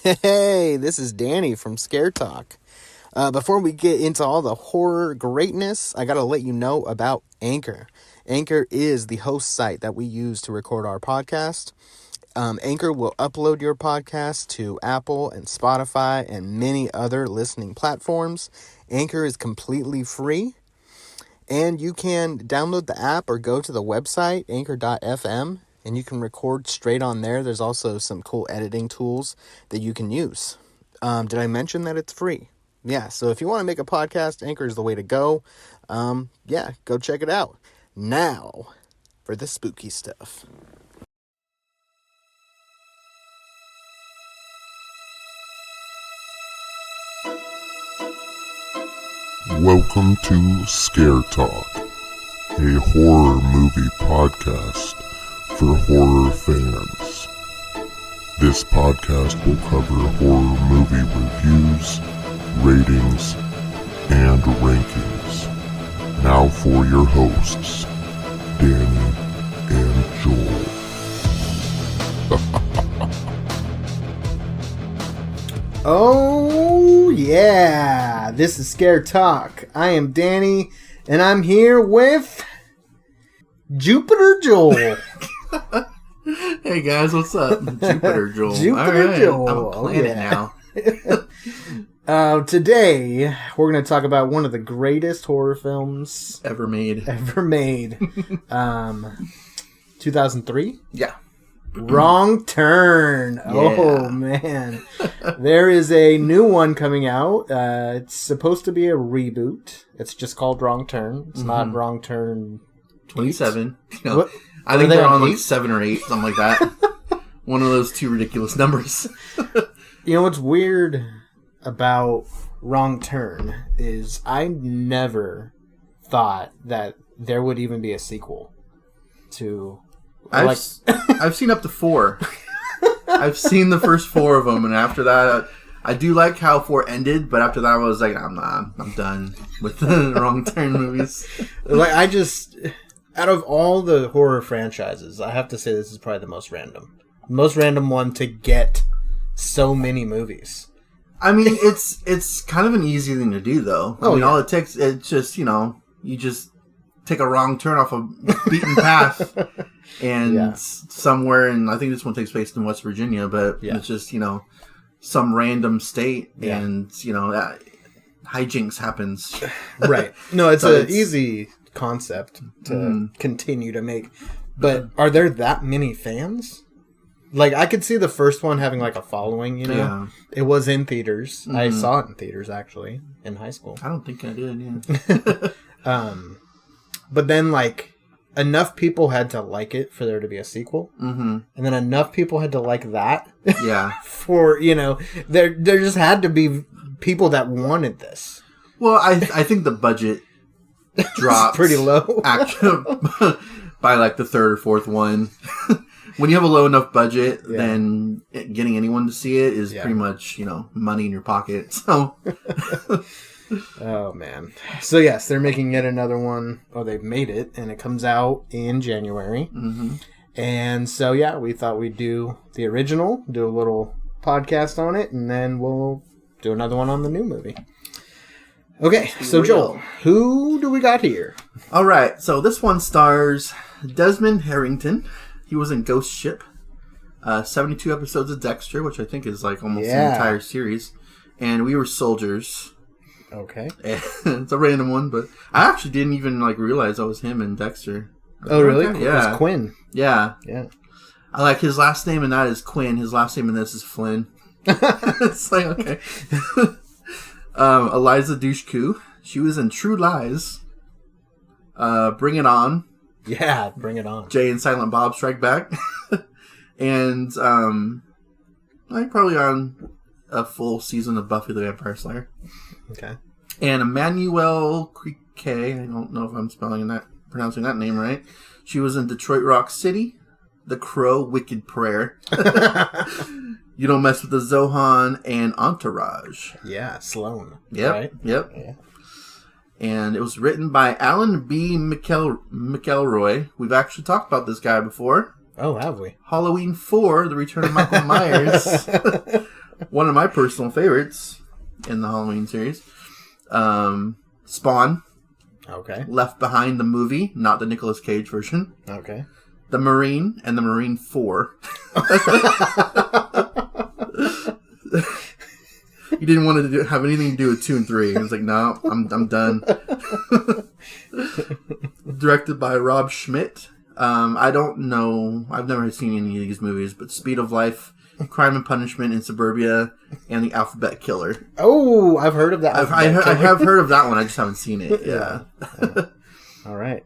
Hey, this is Danny from Scare Talk. Before we get into all the horror greatness, I gotta let you know about Anchor. Anchor is the host site that we use to record our podcast. Anchor will upload your podcast to Apple and Spotify and many other listening platforms. Anchor is completely free, and you can download the app or go to the website, anchor.fm, and you can record straight on there. There's also some cool editing tools that you can use. Did I mention that it's free? Yeah, so if you want to make a podcast, Anchor is the way to go. Go check it out. Now, for the spooky stuff. Welcome to Scare Talk, a horror movie podcast for horror fans. This podcast will cover horror movie reviews, ratings, and rankings. Now for your hosts, Danny and Joel. Oh, yeah. This is Scare Talk. I am Danny, and I'm here with Jupiter Joel. Hey guys, what's up? Jupiter Joel. Jupiter right. Joel. I'm a planet now. Today, we're going to talk about one of the greatest horror films ever made. 2003? Yeah. Wrong Turn. Yeah. Oh, man. There is a new one coming out. It's supposed to be a reboot. It's just called Wrong Turn. It's not Wrong Turn 27. What? I think Are they they're on on 8? like 7 or 8, something like that. One of those two ridiculous numbers. You know what's weird about Wrong Turn is I never thought that there would even be a sequel to... I've seen up to 4. I've seen the first 4 of them, and after that, I do like how 4 ended, but after that, I was like, I'm done with the Wrong Turn movies. Out of all the horror franchises, I have to say this is probably the most random. Most random one to get so many movies. I mean, it's kind of an easy thing to do, though. All it takes, it's just, you just take a wrong turn off a beaten path and somewhere, and I think this one takes place in West Virginia, but it's just, some random state, and, hijinks happens. Right. No, it's an easy concept to continue to make. But are there that many fans? Like, I could see the first one having, like, a following, Yeah. It was in theaters. I saw it in theaters, actually, in high school. I don't think I did, But then, like, enough people had to like it for there to be a sequel. Mm-hmm. And then enough people had to like that. Yeah. For, there just had to be people that wanted this. Well, I think the budget drops pretty low. By, like, the third or fourth one. When you have a low enough budget, then getting anyone to see it is pretty much, money in your pocket. So... Oh, man. So, yes, they're making yet another one. Oh, they've made it, and it comes out in January. Mm-hmm. And so, we thought we'd do the original, do a little podcast on it, and then we'll do another one on the new movie. Okay, so Joel, who do we got here? All right, so this one stars Desmond Harrington. He was in Ghost Ship, 72 episodes of Dexter, which I think is like almost the entire series. And We Were Soldiers. Okay. It's a random one, but I actually didn't even realize that was him in Dexter. Oh, really? Okay. Yeah. It was Quinn. Yeah. Yeah. I like his last name, and that is Quinn. His last name in this is Flynn. It's like, okay. Eliza Dushku. She was in True Lies. Bring It On. Yeah, Bring It On. Jay and Silent Bob Strike Back. And probably on a full season of Buffy the Vampire Slayer. Okay. And Emmanuelle Criquet, I don't know if I'm pronouncing that name right. She was in Detroit Rock City, The Crow, Wicked Prayer, You Don't Mess with the Zohan, and Entourage. Yeah, Sloane. Yep, right? Yep. Yeah. And it was written by Alan B. McElroy. We've actually talked about this guy before. Oh, have we? Halloween 4, The Return of Michael Myers. One of my personal favorites in the Halloween series, Spawn. Okay. Left Behind the movie, not the Nicolas Cage version. Okay. The Marine and the Marine 4. He didn't want to have anything to do with 2 and 3. He was like, no, I'm done. Directed by Rob Schmidt. I don't know. I've never seen any of these movies, but Speed of Life, Crime and Punishment in Suburbia, and The Alphabet Killer. Oh, I've heard of that. I have heard of that one. I just haven't seen it. Yeah. All right.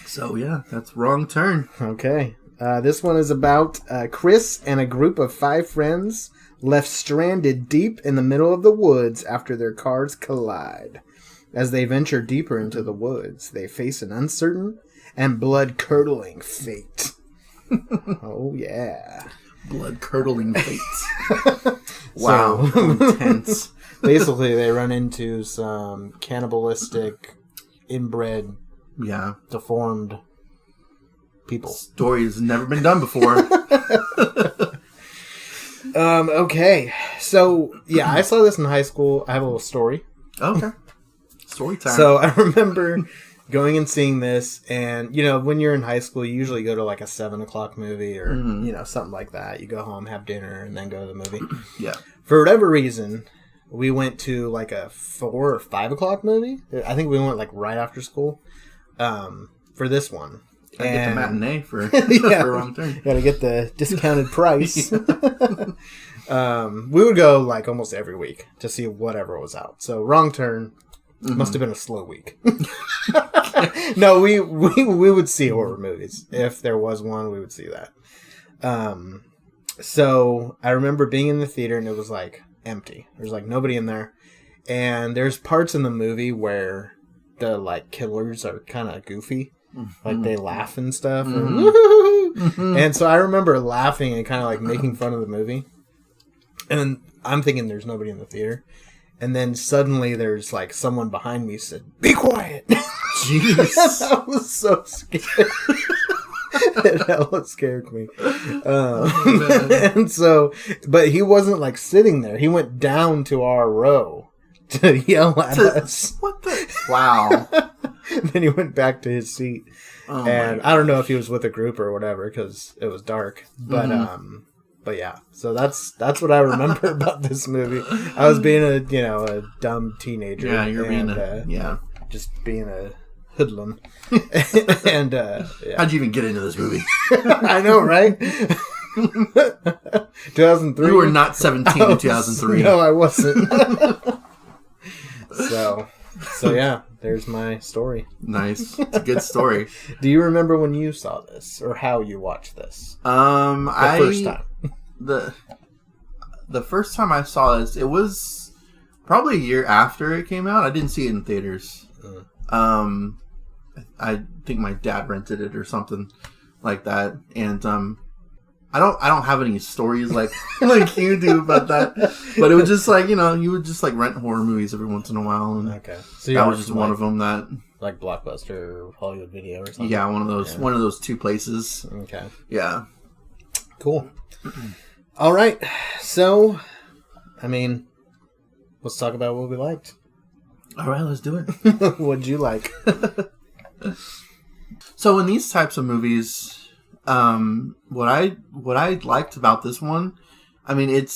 So, yeah, that's Wrong Turn. Okay. This one is about Chris and a group of 5 friends left stranded deep in the middle of the woods after their cars collide. As they venture deeper into the woods, they face an uncertain and blood-curdling fate. Oh, yeah. Blood-curdling fate. Wow. So, intense. Basically, they run into some cannibalistic, inbred, deformed people. Story has never been done before. Okay. So, yeah, I saw this in high school. I have a little story. Okay. Story time. So, I remember going and seeing this, and, you know, when you're in high school, you usually go to, like, a 7 o'clock movie or, you know, something like that. You go home, have dinner, and then go to the movie. Yeah. For whatever reason, we went to, like, a 4 or 5 o'clock movie. I think we went, like, right after school for this one. I get the matinee for Wrong Turn. Got to get the discounted price. We would go like almost every week to see whatever was out. So Wrong Turn must have been a slow week. No, we would see horror movies. If there was one, we would see that. So I remember being in the theater and it was like empty. There's like nobody in there. And there's parts in the movie where the like killers are kind of goofy. Like they laugh and stuff. And so I remember laughing and kind of like making fun of the movie. And I'm thinking there's nobody in the theater. And then suddenly there's like someone behind me said, "Be quiet." Jeez. I was so scared. It hella scared me. And so, but he wasn't like sitting there. He went down to our row to yell at us. What the? Wow. Then he went back to his seat. Oh, and I don't know if he was with a group or whatever because it was dark. But yeah. So that's what I remember about this movie. I was being a dumb teenager. Yeah, you're being just being a hoodlum. And how'd you even get into this movie? I know, right? 2003. You were not 17 in 2003. No, I wasn't. So yeah, there's my story. Nice. It's a good story. Do you remember when you saw this or how you watched this? The first time. The first time I saw this, it was probably a year after it came out. I didn't see it in theaters. I think my dad rented it or something like that. And I don't have any stories like you do about that. But it was just like, you would just like rent horror movies every once in a while. And okay. So that was just one of them that like Blockbuster or Hollywood Video or something. Yeah, one of those two places. Okay. Yeah. Cool. All right. So, I mean, let's talk about what we liked. All right, let's do it. What'd you like? So in these types of movies, what I liked about this one, I mean, it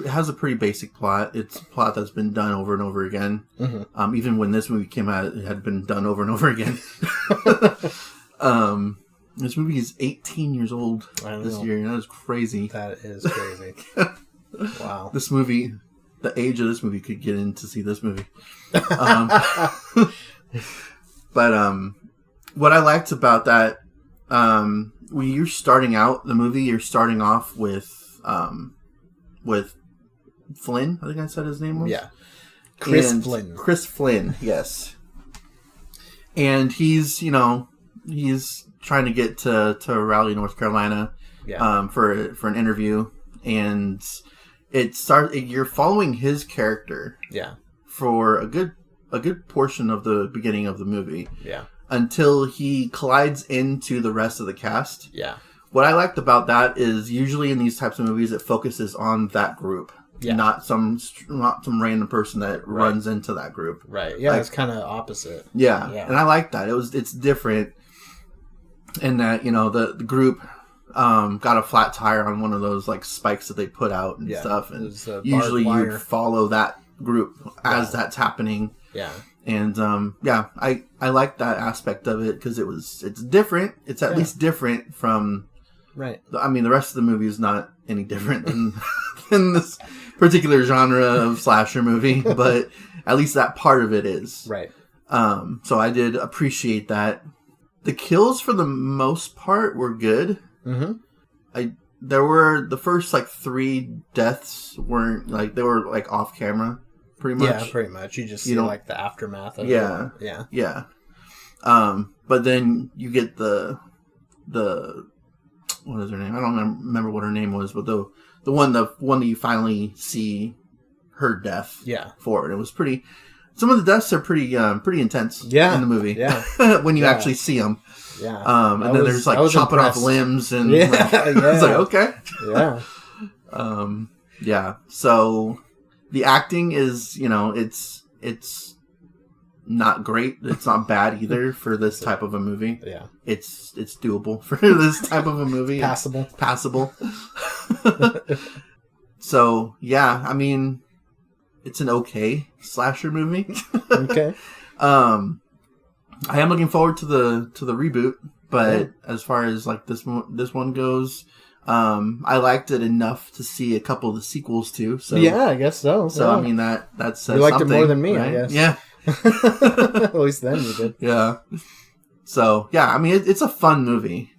has a pretty basic plot. It's a plot that's been done over and over again. Mm-hmm. Even when this movie came out, it had been done over and over again. This movie is 18 years old this year. That is crazy. That is crazy. Wow. This movie, the age of this movie could get in to see this movie. But what I liked about that, when you're starting out the movie, you're starting off with Flynn. I think I said his name was. Yeah. Flynn. Chris Flynn. Yes. And he's trying to get to Raleigh, North Carolina, for an interview, and you're following his character, for a good portion of the beginning of the movie, until he collides into the rest of the cast. Yeah. What I liked about that is usually in these types of movies, it focuses on that group. not some random person that runs into that group. Right. Yeah, it's kind of opposite. Yeah, and I like that. It's different in that the group got a flat tire on one of those like spikes that they put out and stuff, and usually you follow that group as that's happening. Yeah. And I like that aspect of it because it's different. It's at least different from the rest of the movie is not any different than this particular genre of slasher movie, but at least that part of it is. Right. So I did appreciate that. The kills for the most part were good. Mm-hmm. There were the first like 3 deaths weren't like they were like off camera. Pretty much. Yeah, pretty much. You just see like the aftermath of it. Yeah. But then you get the what is her name? I don't remember what her name was, but the one that you finally see her death for. And it was pretty. Some of the deaths are pretty intense. In the movie. Yeah. When you actually see them. Yeah. And then there's like chopping off limbs and it's like okay. Yeah. Yeah. So. The acting is, it's not great. It's not bad either for this type of a movie. Yeah. It's doable for this type of a movie. Passable. So, yeah, I mean, it's an okay slasher movie. Okay. I am looking forward to the reboot, but as far as like this one goes, I liked it enough to see a couple of the sequels too. So yeah, I guess so. So I mean that's you liked it more than me, right? I guess. Yeah. At least then you did. Yeah. So yeah, I mean it's a fun movie,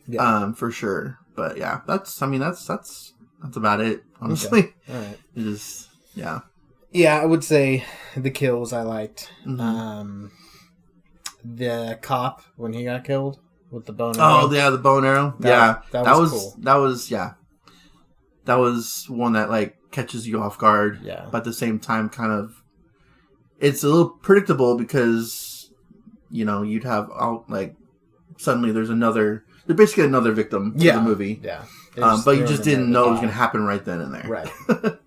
for sure. But yeah, that's about it. Honestly, okay. All right. It is yeah. Yeah, I would say the kills I liked. Mm-hmm. The cop when he got killed. With the bow and arrow. Oh, yeah, the bow and arrow. That was cool. That was one that, like, catches you off guard. Yeah. But at the same time, kind of... It's a little predictable because, you'd have, suddenly there's basically another victim to the movie. Yeah. But you just didn't know it was going to happen right then and there. Right.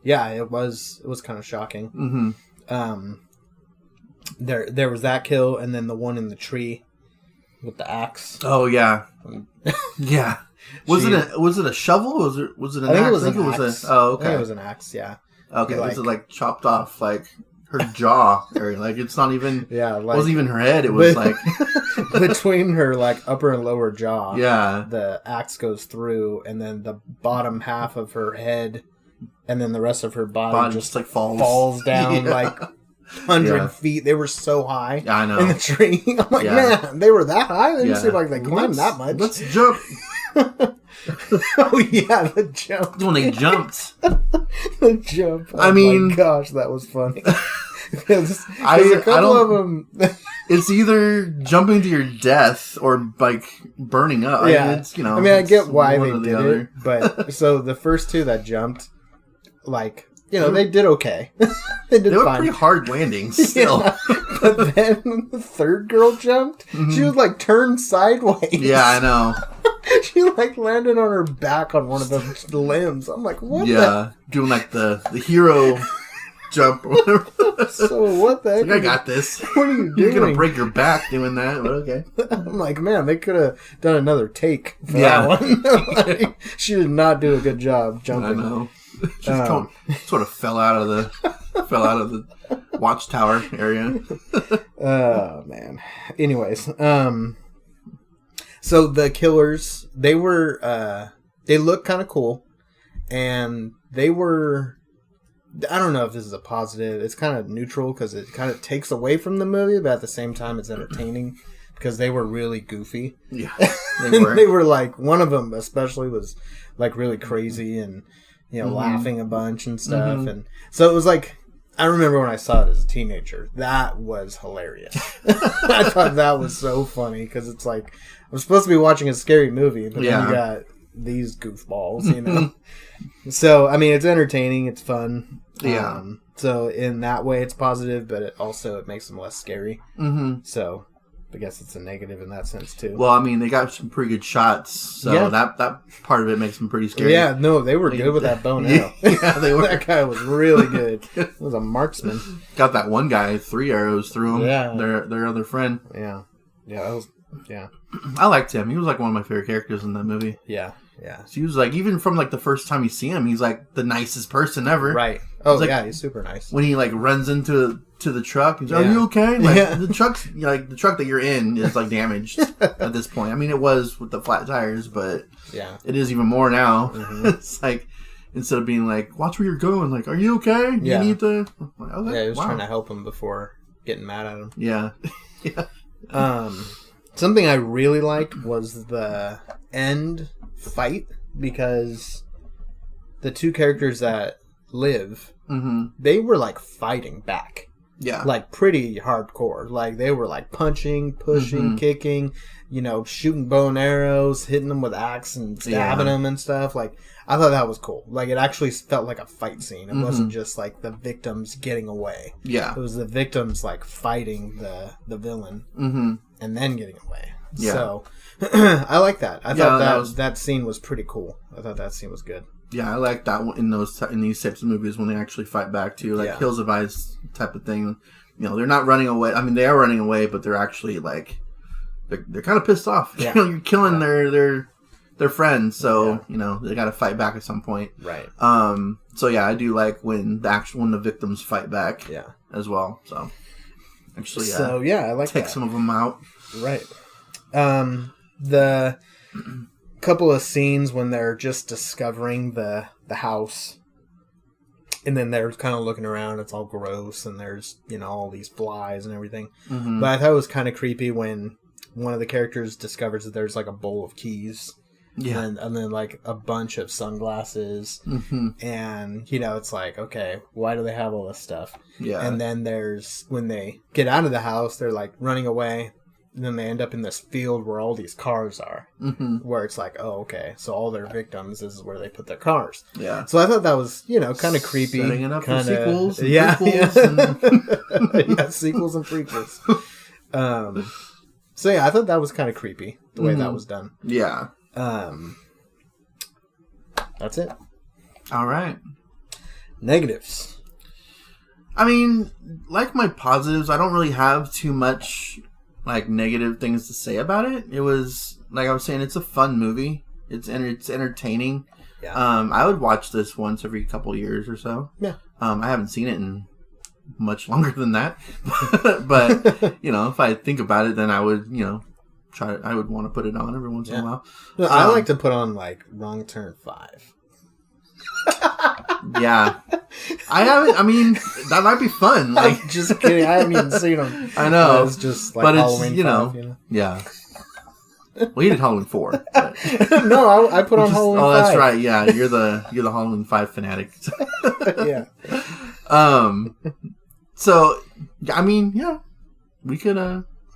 Yeah, it was kind of shocking. Mm-hmm. There was that kill, and then the one in the tree. With the axe. Oh yeah, yeah. Was it a shovel? Was it an axe? I think it was an axe. Oh okay. I think it was an axe. Yeah. Okay. Was it like chopped off like her jaw area? Like it's not even. Yeah. Like, it wasn't even her head. It was like between her like upper and lower jaw. Yeah. The axe goes through, and then the bottom half of her head, and then the rest of her body just like falls down like. 100 feet. They were so high. I know. In the tree. I'm like, man, they were that high? They didn't seem like they climbed that much. Let's jump. Oh, yeah, the jump. When they jumped. The jump. Oh, I mean... my gosh, that was funny. There's a couple of them... It's either jumping to your death or, like, burning up. Yeah. I mean, it's, I get why they did it, but... So, the first two that jumped, like... they did okay. They were fine. Pretty hard landings still. Yeah. But then when the third girl jumped, she was like turned sideways. Yeah, I know. She like landed on her back on one of the limbs. I'm like, what? Yeah, doing like the hero jump or whatever. So what the heck? Like, I got this. What are you doing? You're going to break your back doing that, but okay. I'm like, man, they could have done another take for that one. Like, she did not do a good job jumping. I know. Just sort of fell out of the watchtower area. Oh man. Anyways, so the killers, they look kind of cool, and they were. I don't know if this is a positive. It's kind of neutral because it kind of takes away from the movie, but at the same time, it's entertaining because they were really goofy. Yeah, they were. They were like, one of them especially was like really crazy and. Laughing a bunch and stuff. And so it was like, I remember when I saw it as a teenager, that was hilarious. I thought that was so funny because it's like, I'm supposed to be watching a scary movie, but then you got these goofballs, So, I mean, it's entertaining, it's fun. Yeah. So in that way, it's positive, but it makes them less scary. Mm-hmm. So, I guess it's a negative in that sense too. Well, I mean, they got some pretty good shots, so that part of it makes them pretty scary. Yeah, no, they were good with that bow and arrow. Yeah, they were. That guy was really good. He was a marksman. Got that one guy 3 arrows through him. Yeah, their other friend. Yeah, that was. Yeah, I liked him. He was like one of my favorite characters in that movie. Yeah. So he was like, even from like the first time you see him, he's like the nicest person ever. Right. Oh like, yeah, he's super nice. When he like runs into the truck, he's like, "Are you okay?" Like the truck that you're in is like damaged at this point. I mean, it was with the flat tires, but it is even more now. Mm-hmm. It's like instead of being like, "Watch where you're going," like, "Are you okay? Yeah. You need to." Like, okay, yeah, he was trying to help him before getting mad at him. Yeah. Yeah. Something I really liked was the end fight, because the two characters that live, they were like fighting back. Yeah. Like pretty hardcore. Like they were like punching, pushing, kicking, shooting bow and arrows, hitting them with axe and stabbing them and stuff. Like I thought that was cool. Like it actually felt like a fight scene. It wasn't just like the victims getting away. Yeah. It was the victims like fighting the villain and then getting away. Yeah. So I like that. I thought that scene was pretty cool. I thought that scene was good. Yeah, I like that in these types of movies when they actually fight back too, like Hills of Ice type of thing. They're not running away. I mean, they are running away, but they're actually like they're kind of pissed off. Yeah. You're killing their friends, so they got to fight back at some point. Right. So yeah, I do like when the victims fight back. Yeah. As well. So actually, I like take some of them out. Right. The couple of scenes when they're just discovering the house, and then they're kind of looking around, it's all gross, and there's all these flies and everything. But I thought it was kind of creepy when one of the characters discovers that there's like a bowl of keys, and then like a bunch of sunglasses, and it's like, okay, why do they have all this stuff? And then there's when they get out of the house, they're like running away. And then they end up in this field where all these cars are. Where it's like, oh, okay, so all their victims, this is where they put their cars. Yeah. So I thought that was, kind of creepy. Setting it up for sequels and prequels. Sequels and prequels. So yeah, I thought that was kind of creepy, the way that was done. Yeah. That's it. All right. Negatives. I mean, like my positives, I don't really have too much like negative things to say about it. It was like I was saying, it's a fun movie. It's entertaining. Yeah. I would watch this once every couple years or so. Yeah. I haven't seen it in much longer than that, but if I think about it, then I would I would want to put it on every once in a while. No, I like to put on like Wrong Turn 5. Yeah. I haven't. I mean, that might be fun. Like, I'm just kidding. I haven't even seen them. I know. It's just like Halloween 5, Yeah. Well, you did Halloween 4. But... No, I put on Halloween 5. Oh, that's right. Yeah, you're the Halloween 5 fanatic. Yeah. So, I mean, yeah, we could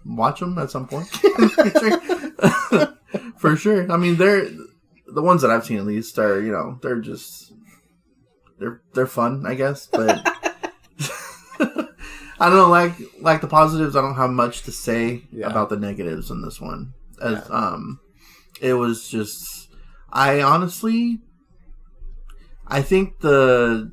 watch them at some point. For sure. I mean, they're the ones that I've seen at least are they're just. They're fun, I guess, but I don't know. Like the positives, I don't have much to say about the negatives in this one. It was just, I think the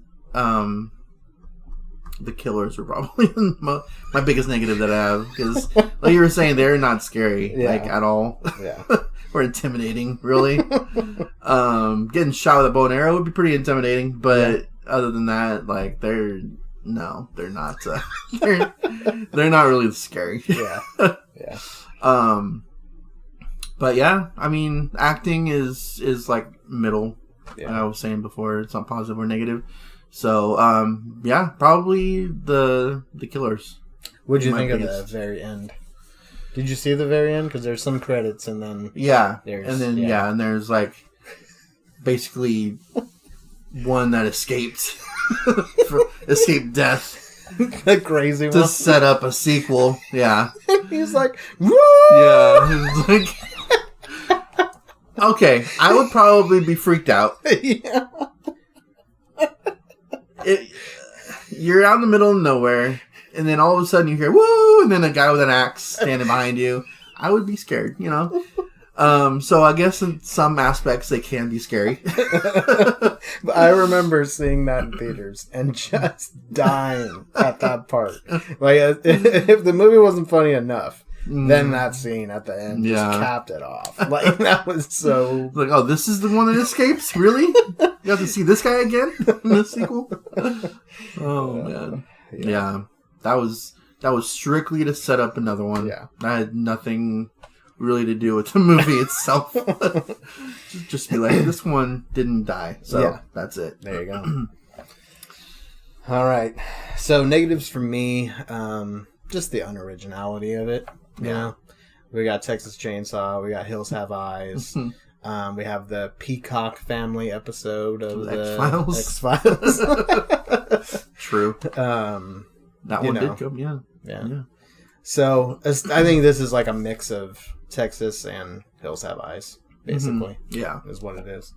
killers were probably my biggest negative that I have, because like you were saying, they're not scary like at all. Yeah. Or intimidating, really. Getting shot with a bow and arrow would be pretty intimidating, but other than that, like they're not. They're not really scary. Yeah, yeah. But yeah, I mean, acting is like middle. Yeah. Like I was saying before, it's not positive or negative. So yeah, probably the killers. What'd you think of the very end? Did you see the very end? Because there's some credits and then... and there's like basically one that escaped death. The crazy one. To set up a sequel. Yeah. He's like, woo! Yeah. He's like... Okay, I would probably be freaked out. Yeah. You're out in the middle of nowhere, and then all of a sudden you hear, woo! woo, and then a guy with an axe standing behind you, I would be scared, you know? So I guess in some aspects they can be scary. But I remember seeing that in theaters and just dying at that part. Like, if the movie wasn't funny enough, then that scene at the end just capped it off. Like, that was so... Like, oh, this is the one that escapes? Really? You have to see this guy again in the sequel? Oh, man. Yeah. That was strictly to set up another one. Yeah. That had nothing really to do with the movie itself. Just be like, this one didn't die. So, that's it. There you go. All right. So, negatives for me, just the unoriginality of it. You know, we got Texas Chainsaw, we got Hills Have Eyes, we have the Peacock family episode of the X-Files. True. That one did come, yeah. So, I think this is like a mix of Texas and Hills Have Eyes, basically. Yeah. Is what it is.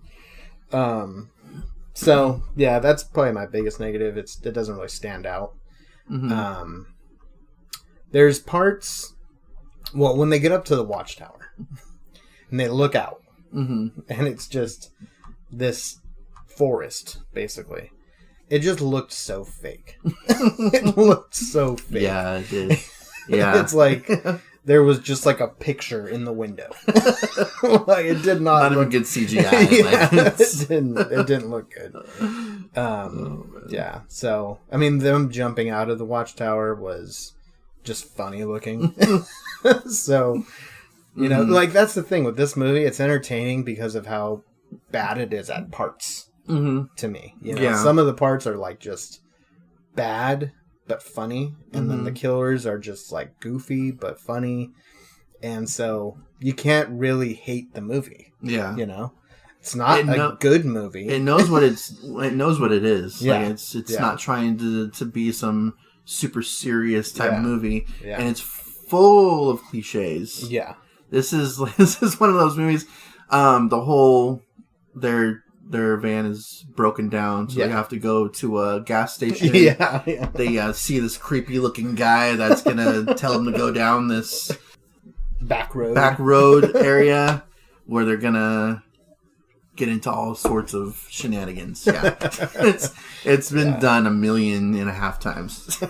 So, yeah, that's probably my biggest negative. It doesn't really stand out. There's parts... Well, when they get up to the watchtower and they look out, and it's just this forest, basically. It just looked so fake. It looked so fake. Yeah, it did. Yeah. It's like there was just like a picture in the window. Like, it did not even good CGI. Yeah, it didn't look good. Yeah. So, I mean, them jumping out of the watchtower was just funny looking. So, you know, like, that's the thing with this movie. It's entertaining because of how bad it is at parts to me. You know, some of the parts are like just bad but funny, and then the killers are just like goofy but funny, and so you can't really hate the movie. Yeah, you know, it's not a good movie. It knows what it knows what it is. Yeah, like it's not trying to be some super serious type movie, and it's full of cliches. Yeah, this is one of those movies. The whole their van is broken down, so they have to go to a gas station. They see this creepy looking guy that's gonna tell them to go down this back road area where they're gonna get into all sorts of shenanigans. Yeah, it's been done 1.5 million times.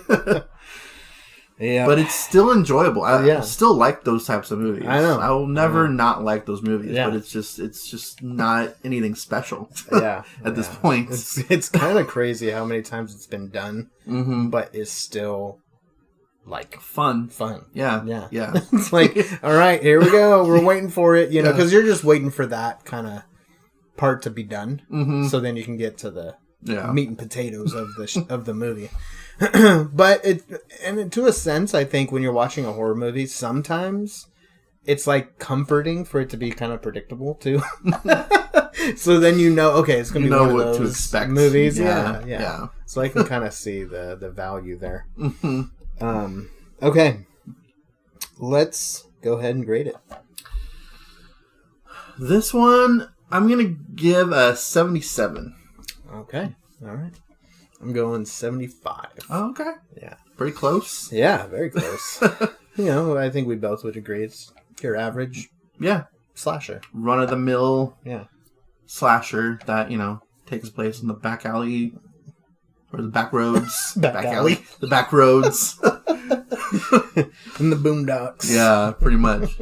Yeah, but it's still enjoable. I still like those types of movies. I know. I will never not like those movies, but it's just not anything special. At this point, it's kind of crazy how many times it's been done, but is still like fun. Yeah. It's like, all right, here we go. We're waiting for it, you know, because you're just waiting for that kind of part to be done, so then you can get to the meat and potatoes of the movie. But to a sense, I think when you're watching a horror movie, sometimes it's like comforting for it to be kind of predictable too. So then you know, okay, it's going to be one of those to expect. Movies. Yeah. So I can kind of see the value there. Okay, let's go ahead and grade it. This one, I'm going to give a 77. Okay, all right. I'm going 75. Oh, okay. Yeah. Pretty close. Yeah, very close. You know, I think we both would agree it's your average slasher. Run-of-the-mill slasher that, you know, takes place in the back alley or the back roads. back alley. The back roads. In the boondocks. Yeah, pretty much.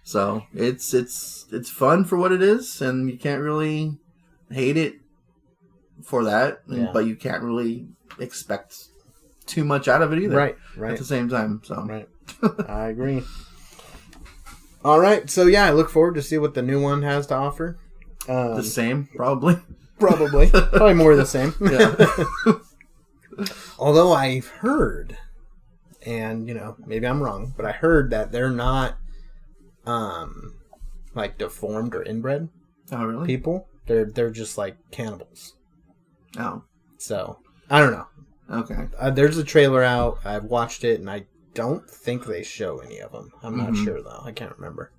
So, it's fun for what it is, and you can't really hate it for that, but you can't really expect too much out of it either. Right. At the same time, so right. I agree. All right, so I look forward to see what the new one has to offer. The same, probably more the same. Yeah. Although I've heard, and you know, maybe I'm wrong, but I heard that they're not, like deformed or inbred. Oh, really? People, they're just like cannibals. Oh. So, I don't know. Okay. There's a trailer out. I've watched it, and I don't think they show any of them. I'm not sure, though. I can't remember.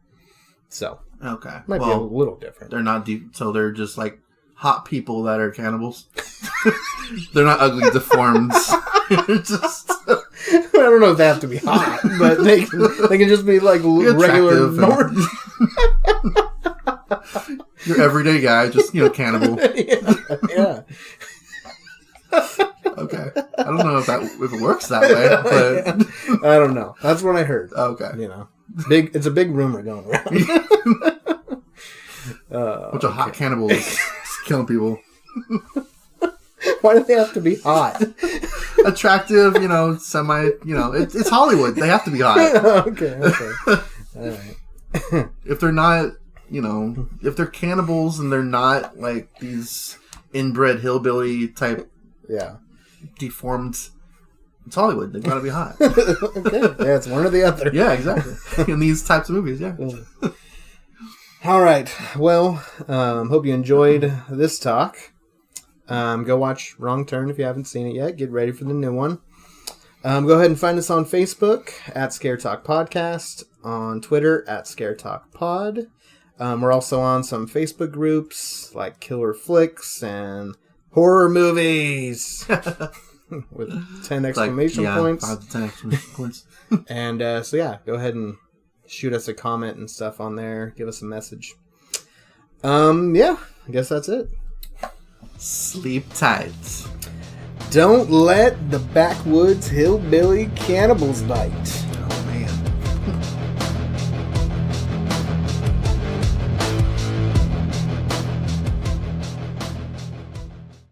So. Okay. Might be a little different. They're not deep, so they're just like hot people that are cannibals. They're not ugly deformed. Just... don't know if they have to be hot, but they can just be like regular normal. Your everyday guy, just cannibal. Yeah. Okay. I don't know if it works that way, but I don't know. That's what I heard. Okay. It's a big rumor going around. Bunch of hot cannibals killing people. Why do they have to be hot? Attractive, semi, it's Hollywood. They have to be hot. Okay. All right. If they're not, if they're cannibals and they're not like these inbred hillbilly type, deformed, it's Hollywood. They've got to be hot. Okay. Yeah, it's one or the other. Yeah, exactly. In these types of movies, yeah. All right. Well, hope you enjoyed this talk. Go watch Wrong Turn if you haven't seen it yet. Get ready for the new one. Go ahead and find us on Facebook at Scare Talk Podcast, on Twitter at Scare Talk Pod. We're also on some Facebook groups like Killer Flicks and Horror Movies with 10 exclamation points. 5 to 10 exclamation points. And go ahead and shoot us a comment and stuff on there. Give us a message. I guess that's it. Sleep tight. Don't let the backwoods hillbilly cannibals bite.